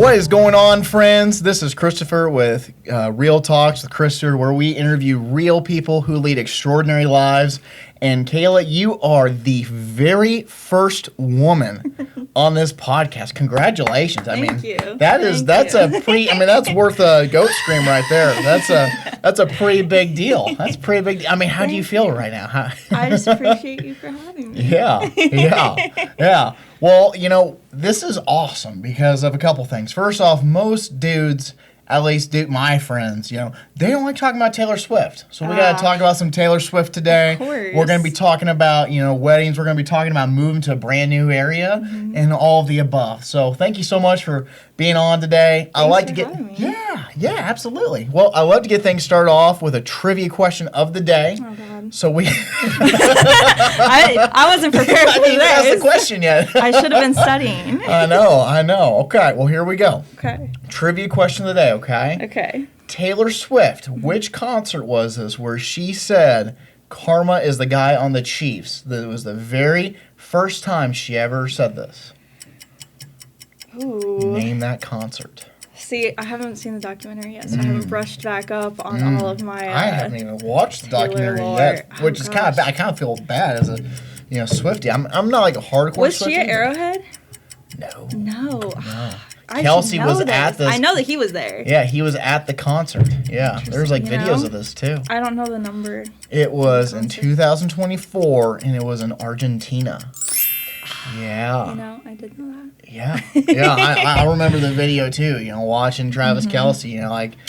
What is going on, friends? This is Christopher with Real Talks with Christopher, where we interview real people who lead extraordinary lives. And Kayla, you are the very first woman on this podcast. Congratulations! Thank you. That's worth a goat scream right there. That's a pretty big deal. That's pretty big. I mean, how do you feel right now? I just appreciate you for having me. Yeah. Well, this is awesome because of a couple things. First off, most dudes, at least my friends, they don't like talking about Taylor Swift. So we got to talk about some Taylor Swift today. Of course. We're going to be talking about, weddings. We're going to be talking about moving to a brand new area and all of the above. So thank you so much for being on today. Having me. Yeah, absolutely. Well, I love to get things started off with a trivia question of the day. Oh, God. So we... I wasn't prepared for I didn't ask the this. question yet. I should have been studying. I know. Okay, well, here we go. Okay. Trivia question of the day, okay? Okay. Taylor Swift, which concert was this where she said Karma is the guy on the Chiefs? That was the very first time she ever said this. Ooh. Name that concert. See, I haven't seen the documentary yet, so I haven't brushed back up on all of my. I haven't even watched the documentary Taylor yet, lore. which is kind of bad. I kind of feel bad as a, Swiftie. I'm not like a hardcore. Was Swiftie. she at Arrowhead? No. Kelsey was at this. I know that he was there. Yeah, he was at the concert. Yeah, there's like videos of this too. I don't know the number. It was in 2024, and it was in Argentina. Yeah. I did know that. Yeah. I remember the video too. Watching Travis Kelce.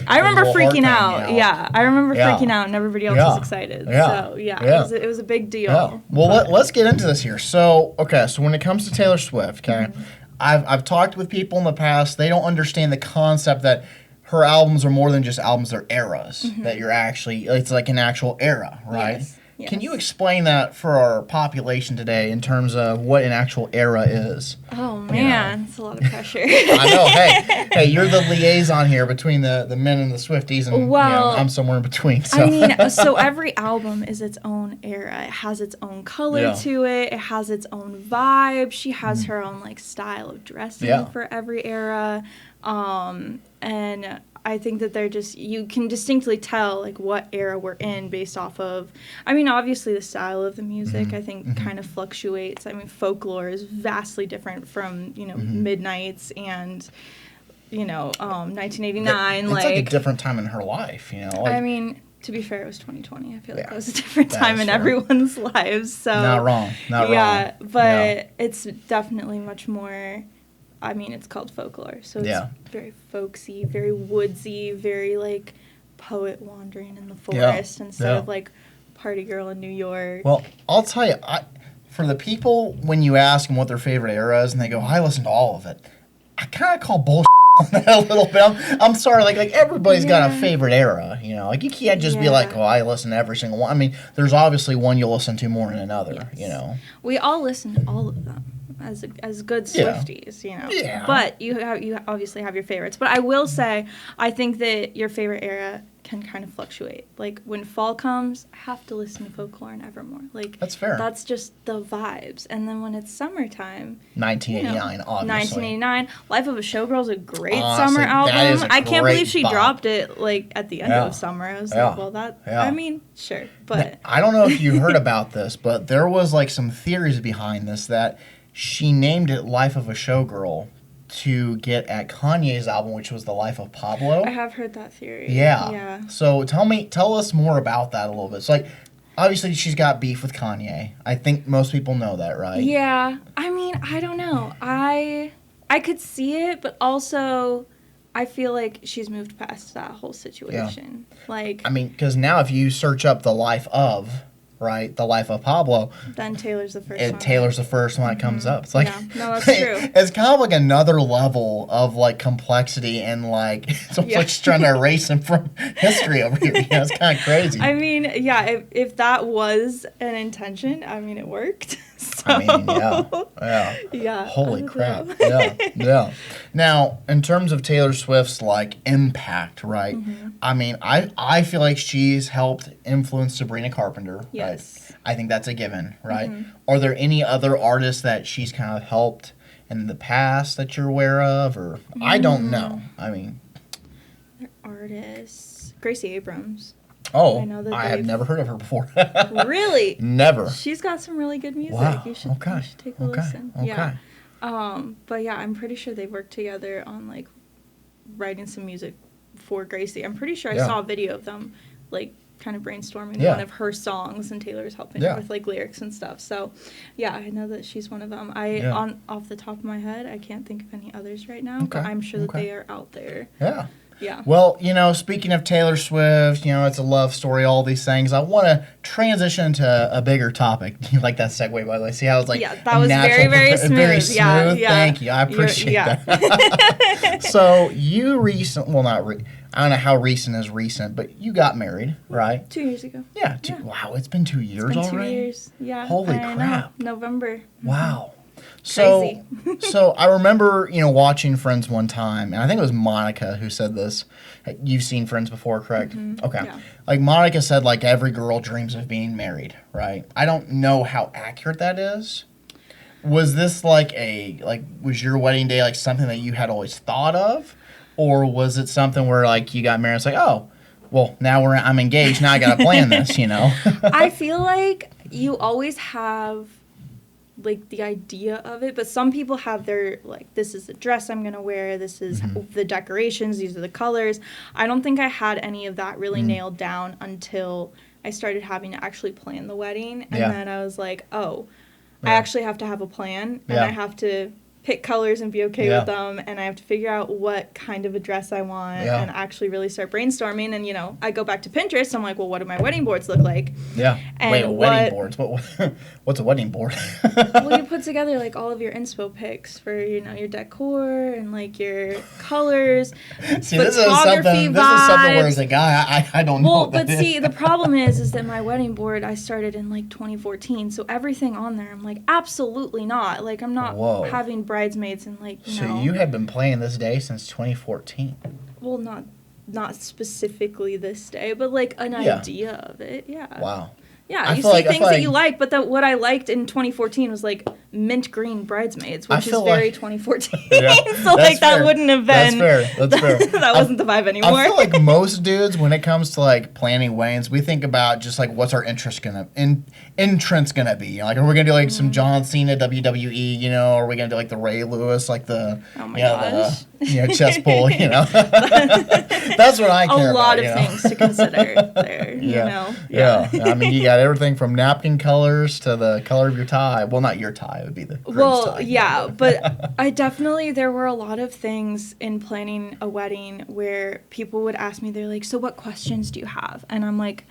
I remember freaking out. Thing, Yeah, I remember freaking out, and everybody else was excited. Yeah. So it was a big deal. Yeah. Well, let's get into this here. So when it comes to Taylor Swift, okay, I've talked with people in the past. They don't understand the concept that her albums are more than just albums; they're eras. That it's like an actual era, right? Yes. Can you explain that for our population today in terms of what an actual era is? Oh, man. It's a lot of pressure. I know. Hey, you're the liaison here between the men and the Swifties, and I'm somewhere in between. So. I mean, so every album is its own era. It has its own color to it. It has its own vibe. She has her own, style of dressing for every era. And I think that you can distinctly tell what era we're in based off of, obviously the style of the music I think kind of fluctuates. Folklore is vastly different from, Midnights and, 1989. It's like a different time in her life, To be fair, it was 2020. I feel like it was a different time in everyone's lives. So Not wrong. Yeah, but it's definitely much more... it's called folklore, so it's very folksy, very woodsy, very, poet wandering in the forest instead of, party girl in New York. Well, I'll tell you, for the people, when you ask them what their favorite era is, and they go, I listen to all of it, I kind of call bullshit on that a little bit. I'm sorry, everybody's got a favorite era, you can't just be like, I listen to every single one. There's obviously one you'll listen to more than another, We all listen to all of them. As good Swifties, Yeah. But you obviously have your favorites. But I will say, I think that your favorite era can kind of fluctuate. When fall comes, I have to listen to Folklore and Evermore. That's fair. That's just the vibes. And then when it's summertime, 1989, obviously. 1989, Life of a Showgirl is a great summer album. I can't believe she dropped it at the end of summer. I was sure, but I don't know if you heard about this, but there was some theories behind this that she named it Life of a Showgirl to get at Kanye's album, which was The Life of Pablo. I have heard that theory. Yeah. So tell us more about that a little bit. So obviously she's got beef with Kanye. I think most people know that, right? Yeah. I don't know. I could see it, but also I feel like she's moved past that whole situation. Yeah. Because now if you search up The Life of... right, The Life of Pablo. Then Taylor's the first one. Taylor's the first one that comes up. It's no, that's true. It's kind of another level of complexity and it's almost like she's trying to erase him from history over here. It's kind of crazy. If that was an intention, it worked. So. Yeah. Holy crap. Yeah. Now, in terms of Taylor Swift's impact, right? I feel like she's helped influence Sabrina Carpenter. Yes. Right? I think that's a given, right? Are there any other artists that she's kind of helped in the past that you're aware of, or I don't know. I mean, they're artists. Gracie Abrams. Oh, I know that I have never heard of her before. Really? Never. She's got some really good music. Wow. You should take a listen. Okay. Yeah. But yeah, I'm pretty sure they worked together on like writing some music for Gracie. I'm pretty sure I saw a video of them like kind of brainstorming one of her songs, and Taylor's helping her with like lyrics and stuff. So yeah, I know that she's one of them. Off the top of my head, I can't think of any others right now, but I'm sure that they are out there. Yeah. Yeah. Well, speaking of Taylor Swift, it's a love story, all these things. I want to transition to a bigger topic. You like that segue, by the way? See how it's like that was very, very smooth. Very smooth. Yeah. Thank you. I appreciate that. So you I don't know how recent is recent, but you got married, right? 2 years ago. Yeah. Wow, it's been 2 years already? 2 years. Yeah. Holy crap. November. Wow. Crazy. So I remember, watching Friends one time, and I think it was Monica who said this. You've seen Friends before, correct? Mm-hmm. Okay. Yeah. Like Monica said, like every girl dreams of being married, right? I don't know how accurate that is. Was this was your wedding day like something that you had always thought of? Or was it something where like you got married and it's like, oh, well, now I'm engaged, now I gotta plan this, I feel like you always have like the idea of it, but some people have their like, this is the dress I'm gonna wear, this is the decorations, these are the colors. I don't think I had any of that really nailed down until I started having to actually plan the wedding, and then I was like, I actually have to have a plan, and I have to pick colors and be okay with them, and I have to figure out what kind of a dress I want and actually really start brainstorming. And I go back to Pinterest, I'm like, well, what do my wedding boards look like? And wait, wedding boards? What's a wedding board? Well, you put together like all of your inspo pics for your decor and like your colors. See, this is something where as a guy I don't know. Well, but see, the problem is that my wedding board I started in like 2014, so everything on there I'm like, absolutely not. Like I'm not having bridesmaids and like So you have been planning this day since 2014. Well, not specifically this day, but like an idea of it. Yeah. Wow. Yeah, you see things that you like, but what I liked in 2014 was like mint green bridesmaids, which is very 2014. So like that wouldn't have been. That's fair. That wasn't the vibe anymore. I feel like most dudes, when it comes to like planning weddings, we think about just like what's our entrance gonna be. Like, are we gonna do like some John Cena WWE? Are we gonna do like the Ray Lewis, like the gosh. chest pull? That's what I care about. A lot of things to consider there. Yeah. I mean, you got everything from napkin colors to the color of your tie. Well, not your tie. It would be the groom's tie. Yeah, but there were a lot of things in planning a wedding where people would ask me, they're like, so what questions do you have? And I'm like,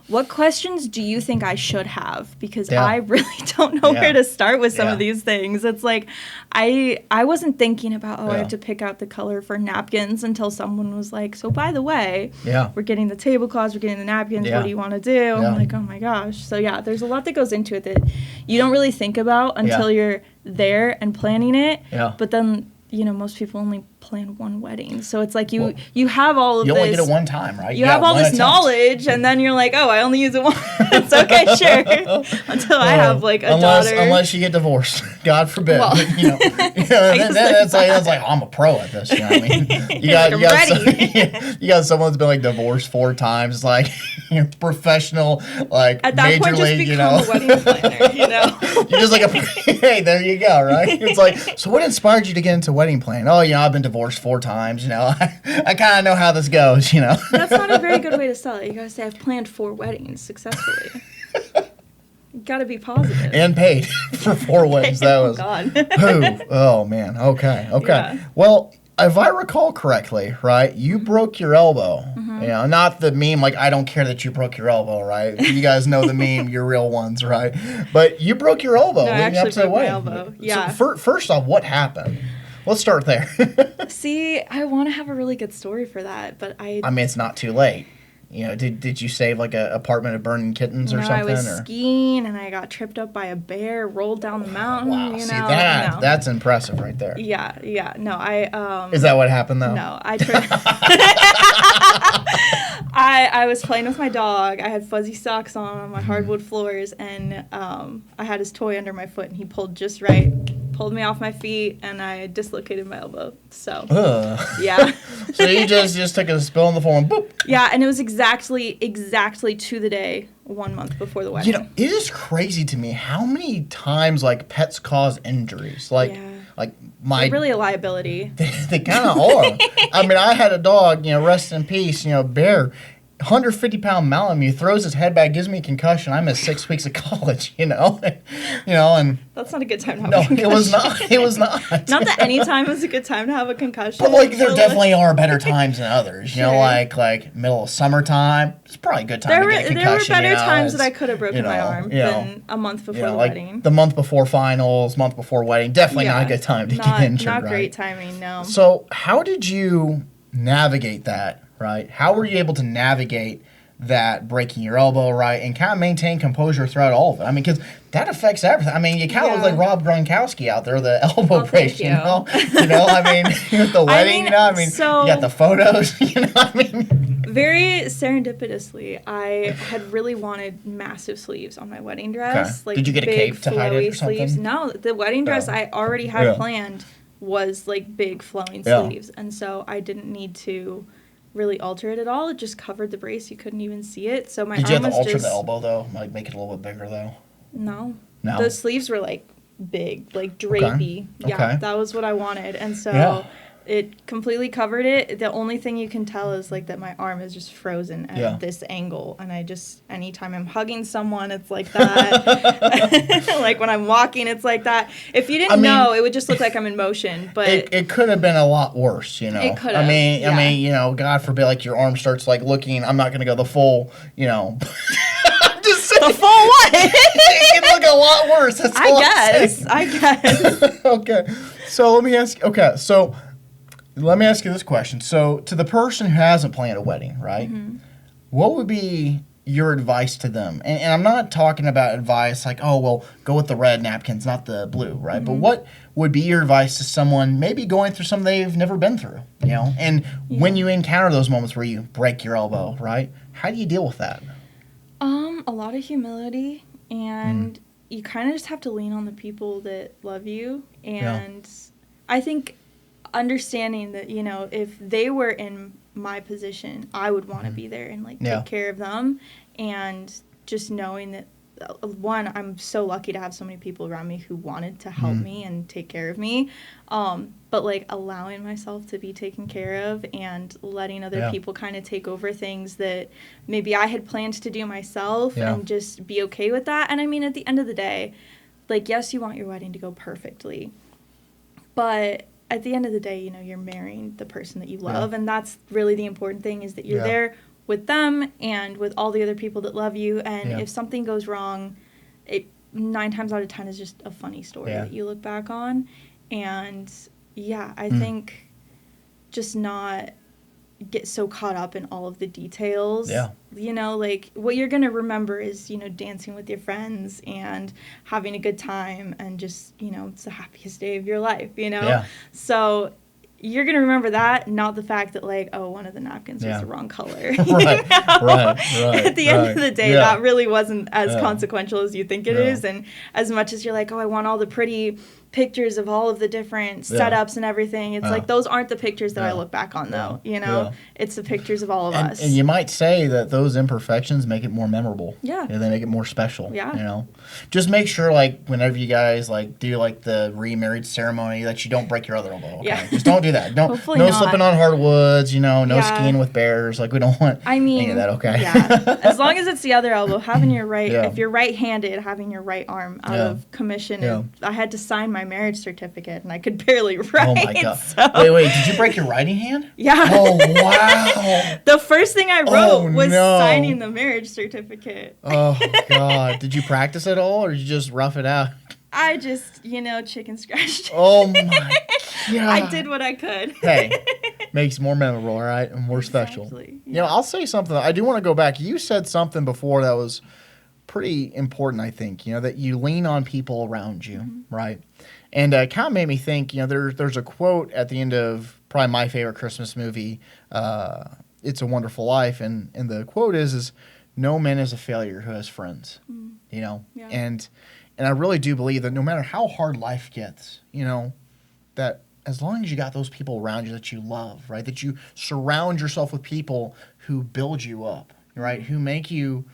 what questions do you think I should have? Because I really don't know where to start with some of these things. It's like, I wasn't thinking about, I have to pick out the color for napkins until someone was like, so by the way, we're getting the tablecloths, we're getting the napkins, what do you want to do? I'm like, oh my gosh. So there's a lot that goes into it that you don't really think about until you're there and planning it. But then, most people only plan one wedding. So it's like you have all of this. You only get it one time, right? You have all this knowledge, and then you're like, oh, I only use it once. It's okay, sure. Until I have like a daughter. Unless you get divorced. God forbid. Well, that's like, I'm a pro at this. You know what I mean? You got someone that's been like divorced 4 times. It's like professional, like at that major point, league, just become a wedding planner. You're just like hey, there you go, right? It's like, so what inspired you to get into wedding planning? Oh, I've been divorced 4 times. I kind of know how this goes. That's not a very good way to sell it. You gotta say, I've planned 4 weddings successfully. You gotta be positive. And paid for 4 weddings. That was God. Oh man. Okay. Yeah. Well, if I recall correctly, right, you broke your elbow. Not the meme, like, I don't care that you broke your elbow, right? You guys know the meme, your real ones, right? But you broke your elbow. No, I actually broke my elbow. Yeah. So first off, what happened? Let's start there. See, I want to have a really good story for that, but I mean, it's not too late. Did you save like an apartment of burning kittens or something? I was skiing and I got tripped up by a bear, rolled down the mountain. Wow, see that's impressive right there. Yeah. No, I Is that what happened though? No, I tripped. I was playing with my dog. I had fuzzy socks on my hardwood floors, and I had his toy under my foot, and he pulled just right. pulled me off my feet, and I dislocated my elbow. So, yeah. So you just took a spill in the floor and boop. Yeah, and it was exactly to the day 1 month before the wedding. You know, it is crazy to me how many times, like, pets cause injuries. Like, they're really a liability. They kind of are. I mean, I had a dog, rest in peace, Bear. 150-pound Malamute throws his head back, gives me a concussion. I missed 6 weeks of college, and that's not a good time to have a concussion. No, it was not. It was not. Not that any time is a good time to have a concussion. But there definitely are better times than others. Like middle of summertime, it's probably a good time to get a concussion. There were better times that I could have broken my arm than a month before the wedding. The month before finals, month before wedding, definitely not a good time to get injured. Not great timing, no. So how did you navigate that? Right? How were you able to navigate that breaking your elbow, right, and kind of maintain composure throughout all of it? I mean, because that affects everything. I mean, you kind of look like Rob Gronkowski out there, the elbow brace, you know? I mean, with the wedding, so, you got the photos, Very serendipitously, I had really wanted massive sleeves on my wedding dress. Okay. Like, did you get a cape to hide it or something? Sleeves. No, the wedding dress I already had planned was, like, big flowing sleeves, and so I didn't need to really alter it at all. It just covered the brace. You couldn't even see it. So my arm was Did you have to alter the elbow, though? Like, make it a little bit bigger, though? No. Those sleeves were, like, big, like, drapey. Okay. Yeah, that was what I wanted. And so it completely covered it. The only thing you can tell is, like, that my arm is just frozen at this angle. And I just, anytime I'm hugging someone, it's like that. Like, when I'm walking, it's like that. If you didn't know, it would just look like I'm in motion. But it could have been a lot worse, It could have. I mean, God forbid, like, your arm starts, like, looking, I'm not going to go the full, I'm just saying. The full what? It can look a lot worse. That's all I guess. Okay. So let me ask you this question. So, to the person who hasn't planned a wedding, right? Mm-hmm. What would be your advice to them? And I'm not talking about advice like, oh, well, go with the red napkins, not the blue, right? Mm-hmm. But what would be your advice to someone maybe going through something they've never been through, And when you encounter those moments where you break your elbow, right? How do you deal with that? A lot of humility, and you kind of just have to lean on the people that love you. And I think understanding that, if they were in my position, I would want to be there and, like, take care of them. And just knowing that, one, I'm so lucky to have so many people around me who wanted to help me and take care of me. But, like, allowing myself to be taken care of and letting other people kind of take over things that maybe I had planned to do myself and just be okay with that. And, I mean, at the end of the day, like, yes, you want your wedding to go perfectly. But at the end of the day, you're marrying the person that you love. And that's really the important thing, is that you're there with them and with all the other people that love you. And if something goes wrong, it 9 times out of 10 is just a funny story that you look back on. And I think just not get so caught up in all of the details. Like, what you're going to remember is, dancing with your friends and having a good time and just, it's the happiest day of your life, So you're going to remember that, not the fact that, like, oh, one of the napkins was the wrong color. Right. At the end of the day, that really wasn't as consequential as you think it is. And as much as you're like, oh, I want all the pretty pictures of all of the different setups and everything, it's like, those aren't the pictures that I look back on, though. It's the pictures of all of us. And you might say that those imperfections make it more memorable. They make it more special. Just make sure, like, whenever you guys, like, do, like, the remarried ceremony, that you don't break your other elbow. Okay? Just don't do that. No slipping on hardwoods. No skiing with bears. Like, we don't want any of that. Okay. As long as it's the other elbow, having your right, if you're right-handed, having your right arm out of commission. And I had to sign my marriage certificate, and I could barely write. Oh my God! So. Wait, did you break your writing hand? Yeah. Oh wow! The first thing I wrote was signing the marriage certificate. Oh God! Did you practice at all, or did you just rough it out? I just, chicken scratched. Oh my God! I did what I could. Hey, makes it more memorable, all right, and more special. I'll say something. I do want to go back. You said something before that was pretty important, I think, that you lean on people around you, right? And it kind of made me think, there's a quote at the end of probably my favorite Christmas movie, It's a Wonderful Life, and the quote is no man is a failure who has friends, you know? Yeah. And I really do believe that no matter how hard life gets, you know, that as long as you got those people around you that you love, right? That you surround yourself with people who build you up, right? Who make you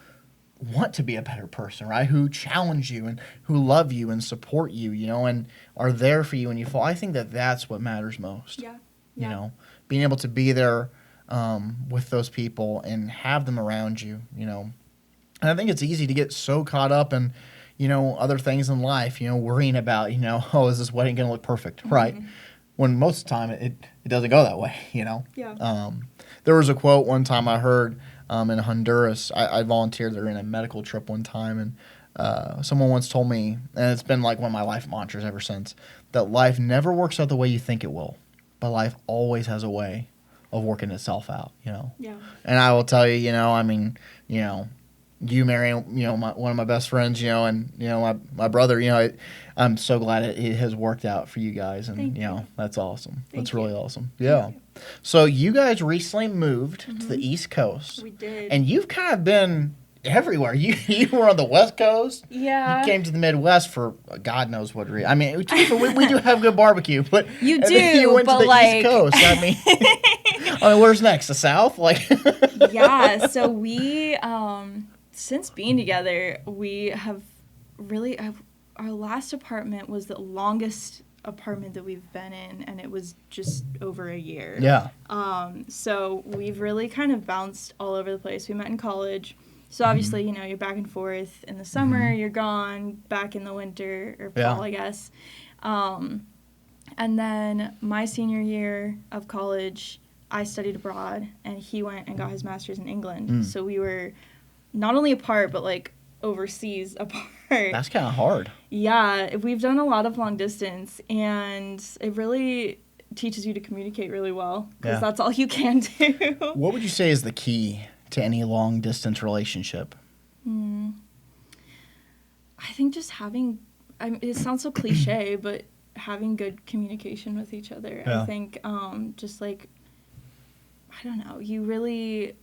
want to be a better person, right? Who challenge you and who love you and support you, you know, and are there for you when you fall. I think that that's what matters most. Yeah. You know, being able to be there with those people and have them around you, you know. And I think it's easy to get so caught up in, you know, other things in life, you know, worrying about, you know, oh, is this wedding going to look perfect, right? When most of the time it doesn't go that way, you know. Yeah. There was a quote one time I heard in Honduras. I volunteered there in a medical trip one time, and someone once told me, and it's been like one of my life mantras ever since, that life never works out the way you think it will, but life always has a way of working itself out, you know. Yeah. And I will tell you, you know, I mean, you know, you marrying, you know, one of my best friends, you know, and, you know, my brother, you know, I'm so glad it has worked out for you guys. And, you know, that's awesome. That's really awesome. Yeah. So you guys recently moved to the East Coast. We did. And you've kind of been everywhere. You were on the West Coast. Yeah. You came to the Midwest for God knows what reason. I mean, we do have good barbecue, but you do. You went but to the like... East Coast. I mean, where's next? The South? Like. Yeah. So we, since being together, we have really. Our last apartment was the longest apartment that we've been in, and it was just over a year. Yeah. So we've really kind of bounced all over the place. We met in college. So obviously, you know, you're back and forth in the summer, you're gone, back in the winter or fall, I guess. And then my senior year of college, I studied abroad, and he went and got his master's in England. So we were not only apart, but like overseas apart. That's kind of hard. Yeah, we've done a lot of long distance, and it really teaches you to communicate really well, because that's all you can do. What would you say is the key to any long distance relationship? I think just having, it sounds so cliche, but having good communication with each other. I think just like, I don't know, you really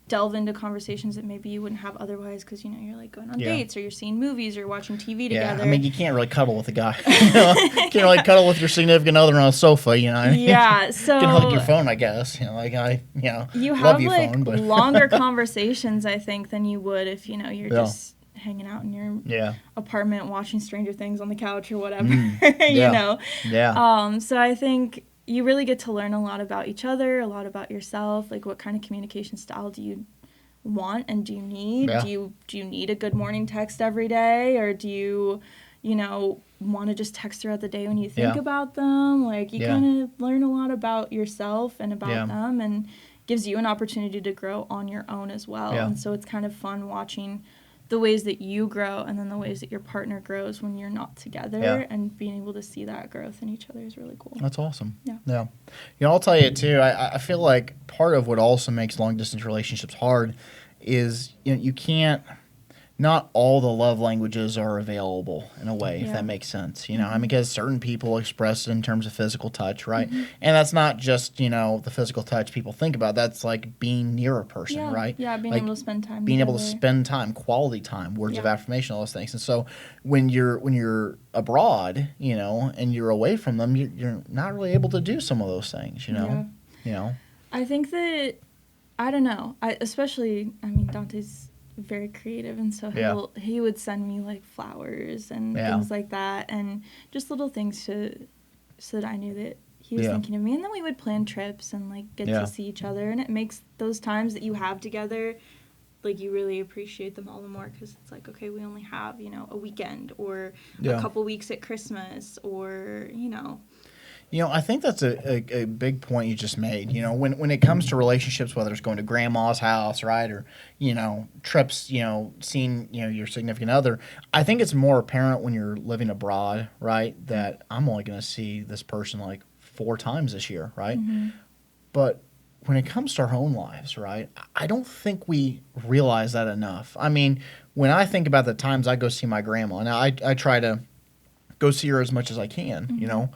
delve into conversations that maybe you wouldn't have otherwise, because, you know, you're like going on dates, or you're seeing movies, or watching TV together. I mean, you can't really cuddle with a guy. You know? You can't really cuddle with your significant other on a sofa, you know. Yeah, so you can hug your phone, I guess. You know, like you love have you like phone, but longer conversations, I think, than you would if, you know, you're just hanging out in your apartment watching Stranger Things on the couch or whatever. You know. Yeah. So I think you really get to learn a lot about each other, a lot about yourself, like what kind of communication style do you want and do you need? Do you need a good morning text every day, or do you know, want to just text throughout the day when you think about them? Like, you kind of learn a lot about yourself and about them, and gives you an opportunity to grow on your own as well. And so it's kind of fun watching the ways that you grow and then the ways that your partner grows when you're not together, and being able to see that growth in each other is really cool. That's awesome. Yeah. You know, I'll tell you too, I feel like part of what also makes long distance relationships hard is, you know, you can't, not all the love languages are available in a way, if that makes sense. You know, I mean, because certain people express it in terms of physical touch, right? And that's not just, you know, the physical touch people think about. That's like being near a person, right? Yeah, being like able to spend time being together. able to spend time, quality time, words of affirmation, all those things. And so when you're abroad, you know, and you're away from them, you're not really able to do some of those things, you know? You know? I think that, I don't know, especially, I mean, Dante's very creative, and so he would send me like flowers and things like that, and just little things so that I knew that he was thinking of me. And then we would plan trips and like get to see each other, and it makes those times that you have together, like, you really appreciate them all the more, because it's like, okay, we only have, you know, a weekend or a couple weeks at Christmas, or, you know. You know, I think that's a big point you just made. You know, when it comes to relationships, whether it's going to grandma's house, right, or, you know, trips, you know, seeing, you know, your significant other, I think it's more apparent when you're living abroad, right, that I'm only going to see this person like 4 times this year, right? But when it comes to our own lives, right, I don't think we realize that enough. I mean, when I think about the times I go see my grandma, now I try to go see her as much as I can, you know.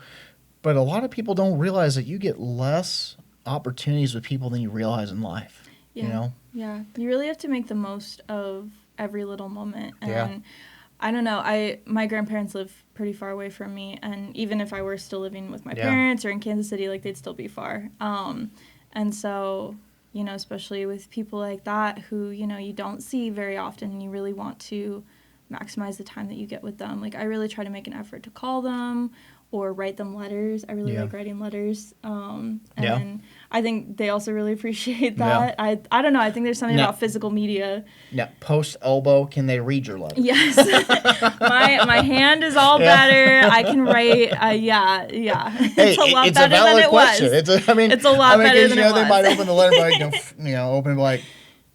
But a lot of people don't realize that you get less opportunities with people than you realize in life, you know? Yeah, you really have to make the most of every little moment. And I don't know, my grandparents live pretty far away from me, and even if I were still living with my parents or in Kansas City, like, they'd still be far. And so, you know, especially with people like that who, you know, you don't see very often and you really want to maximize the time that you get with them. Like, I really try to make an effort to call them or write them letters. I really like writing letters. And I think they also really appreciate that. I don't know. I think there's something about physical media. Yeah. Post elbow, can they read your letter? Yes. my hand is all better. I can write. Yeah. Hey, it's a lot it's better a valid than it question. was. It's a lot better than it was. They might open the letter, open and be like,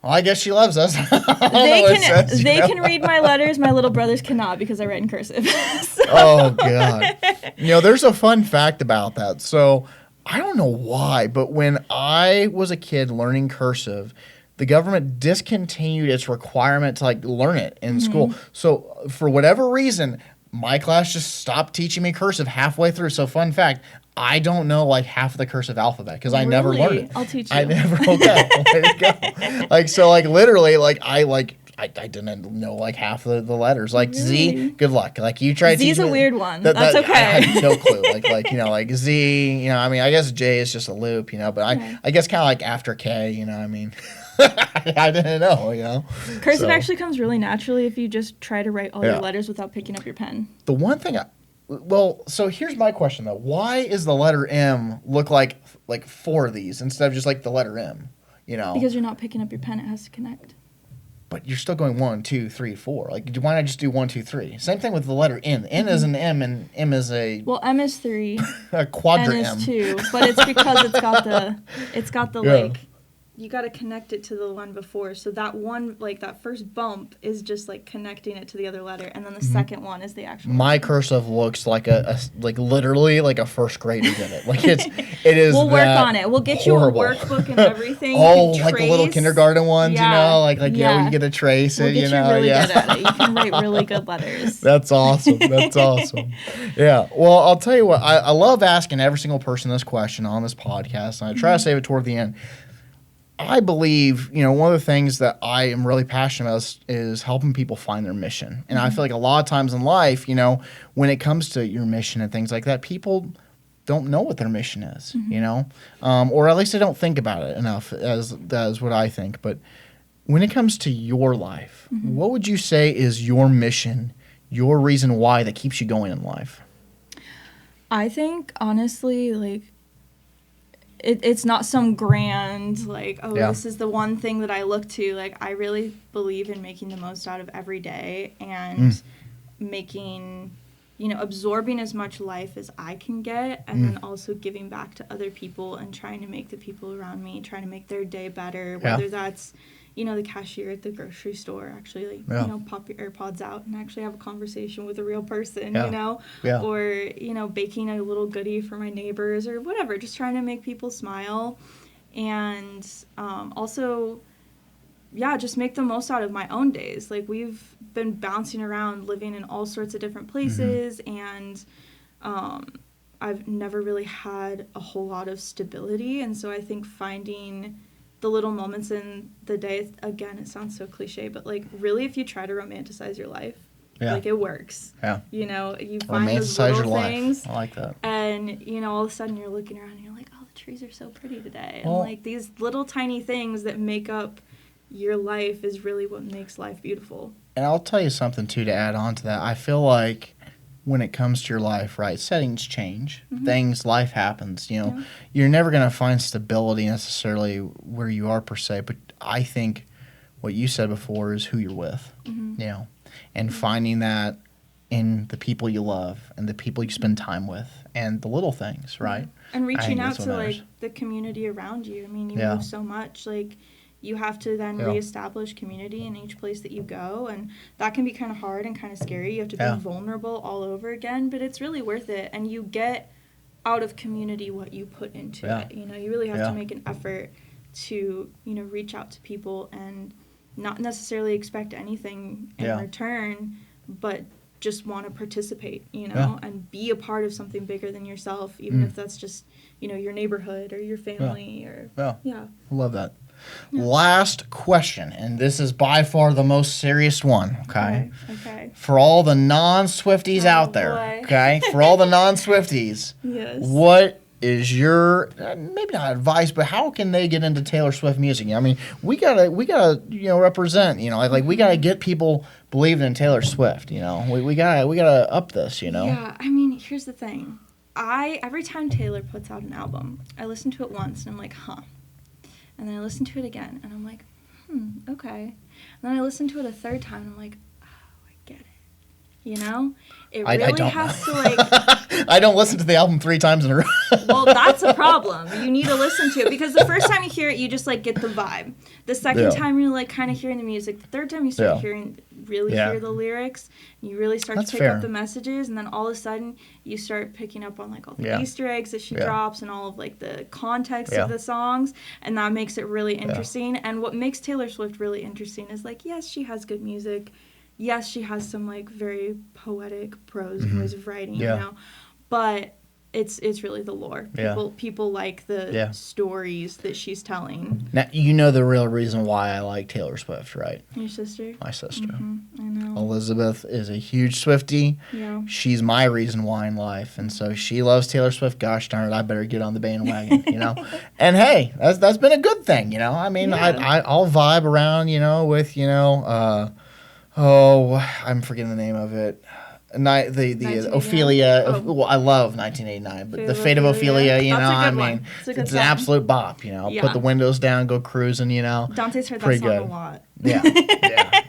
well, I guess she loves us. They can read my letters. My little brothers cannot because I write in cursive. So. Oh, God. You know, there's a fun fact about that. So I don't know why, but when I was a kid learning cursive, the government discontinued its requirement to, like, learn it in school. So for whatever reason, my class just stopped teaching me cursive halfway through. So fun fact, I don't know, like, half of the cursive alphabet because I never learned it. I'll teach you. I never. Okay, way to go. Like, so, like, literally, like, I didn't know, like, half of the letters. Like, really? Z, good luck. Like, you tried to teach Z's a weird one. That's okay. I had no clue. Like, you know, like, Z, you know, I mean, I guess J is just a loop, you know, but I guess kind of like after K, you know, I mean, I didn't know, you know. Cursive actually comes really naturally if you just try to write all your letters without picking up your pen. The one thing so here's my question, though. Why is the letter M look like 4 of these instead of just, like, the letter M, you know? Because you're not picking up your pen. It has to connect. But you're still going 1, 2, 3, 4. Like, why not just do 1, 2, 3? Same thing with the letter N. N is an M, and M is a... Well, M is 3. A Quadra-M. N is 2. But it's because it's got the like... You got to connect it to the one before. So that one, like, that first bump is just, like, connecting it to the other letter. And then the second one is the actual My cursive looks like literally like a first grader did it. Like, it is We'll work on it. We'll get horrible. You a workbook and everything. Like the little kindergarten ones, you know? Like where you get to trace we'll it, get you know? Really good at it. You can write really good letters. That's awesome. That's awesome. Yeah. Well, I'll tell you what. I love asking every single person this question on this podcast, and I try to save it toward the end. I believe, you know, one of the things that I am really passionate about is helping people find their mission. And I feel like a lot of times in life, you know, when it comes to your mission and things like that, people don't know what their mission is, you know, or at least they don't think about it enough as what I think. But when it comes to your life, what would you say is your mission, your reason why that keeps you going in life? I think, honestly, like, it's not some grand, like, this is the one thing that I look to. Like, I really believe in making the most out of every day and making, you know, absorbing as much life as I can get, and then also giving back to other people and trying to make the people around me, trying to make their day better, whether that's, you know, the cashier at the grocery store actually, like, you know, pop your AirPods out and actually have a conversation with a real person, you know, or, you know, baking a little goodie for my neighbors or whatever, just trying to make people smile. And also, just make the most out of my own days. Like, we've been bouncing around, living in all sorts of different places, and I've never really had a whole lot of stability. And so I think finding the little moments in the day, again, it sounds so cliche, but, like, really, if you try to romanticize your life, like, it works. Yeah. You know, you find those little things. I like that. And, you know, all of a sudden you're looking around and you're like, oh, the trees are so pretty today. And, like, these little tiny things that make up your life is really what makes life beautiful. And I'll tell you something, too, to add on to that. I feel like when it comes to your life, right, settings change. Life happens, you know. You're never going to find stability necessarily where you are per se, but I think what you said before is who you're with, you know, and finding that in the people you love and the people you spend time with and the little things, right? And reaching out to, like, the community around you. I mean, you move so much, like, you have to then reestablish community in each place that you go, and that can be kind of hard and kind of scary. You have to be vulnerable all over again, but it's really worth it, and you get out of community what you put into it. You know, you really have to make an effort to, you know, reach out to people and not necessarily expect anything in return, but just want to participate, you know, and be a part of something bigger than yourself, even if that's just, you know, your neighborhood or your family or I love that. Last question, and this is by far the most serious one, okay? Okay. For all the non-Swifties out there, boy. okay? For all the non-Swifties, Yes. what is your maybe not advice, but how can they get into Taylor Swift music? I mean, we gotta represent, like we gotta get people believing in Taylor Swift. We gotta up this. Yeah, I mean, here's the thing. Every time Taylor puts out an album, I listen to it once and I'm like, huh. And then I listen to it again and I'm like, okay. And then I listen to it a third time and I'm like, oh, I get it. It really I don't has know. to I don't listen to the album 3 times in a row. Well, that's a problem. You need to listen to it because the first time you hear it, you just get the vibe. The second time you're kind of hearing the music. The third time you start hear the lyrics. You really start to pick up the messages, and then all of a sudden you start picking up on all the Easter eggs that she drops and all of the context of the songs, and that makes it really interesting. And what makes Taylor Swift really interesting is yes, she has good music. Yes, she has some very poetic prose ways of writing, but it's really the lore. People like the stories that she's telling. Now, you know the real reason why I like Taylor Swift, right? Your sister? My sister. Mm-hmm. I know. Elizabeth is a huge Swiftie. Yeah. She's my reason why in life. And so she loves Taylor Swift. Gosh darn it, I better get on the bandwagon, And hey, that's been a good thing, I mean, I'll vibe around, with, I'm forgetting the name of it. The Ophelia. Well, I love 1989, but the Fate of Ophelia. It's an absolute bop. Put the windows down, go cruising. Dante's heard that song a lot. Yeah.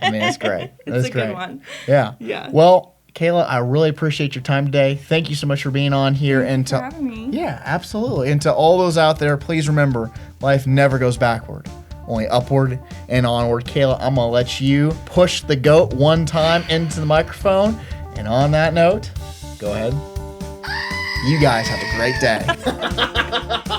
I mean, it's great. It's a great. good one. Yeah. Well, Kayla, I really appreciate your time today. Thank you so much for being on here. Thanks for having me. Yeah, absolutely. And to all those out there, please remember, life never goes backward. Only upward and onward. Kayla, I'm going to let you push the goat one time into the microphone. And on that note, go ahead. You guys have a great day.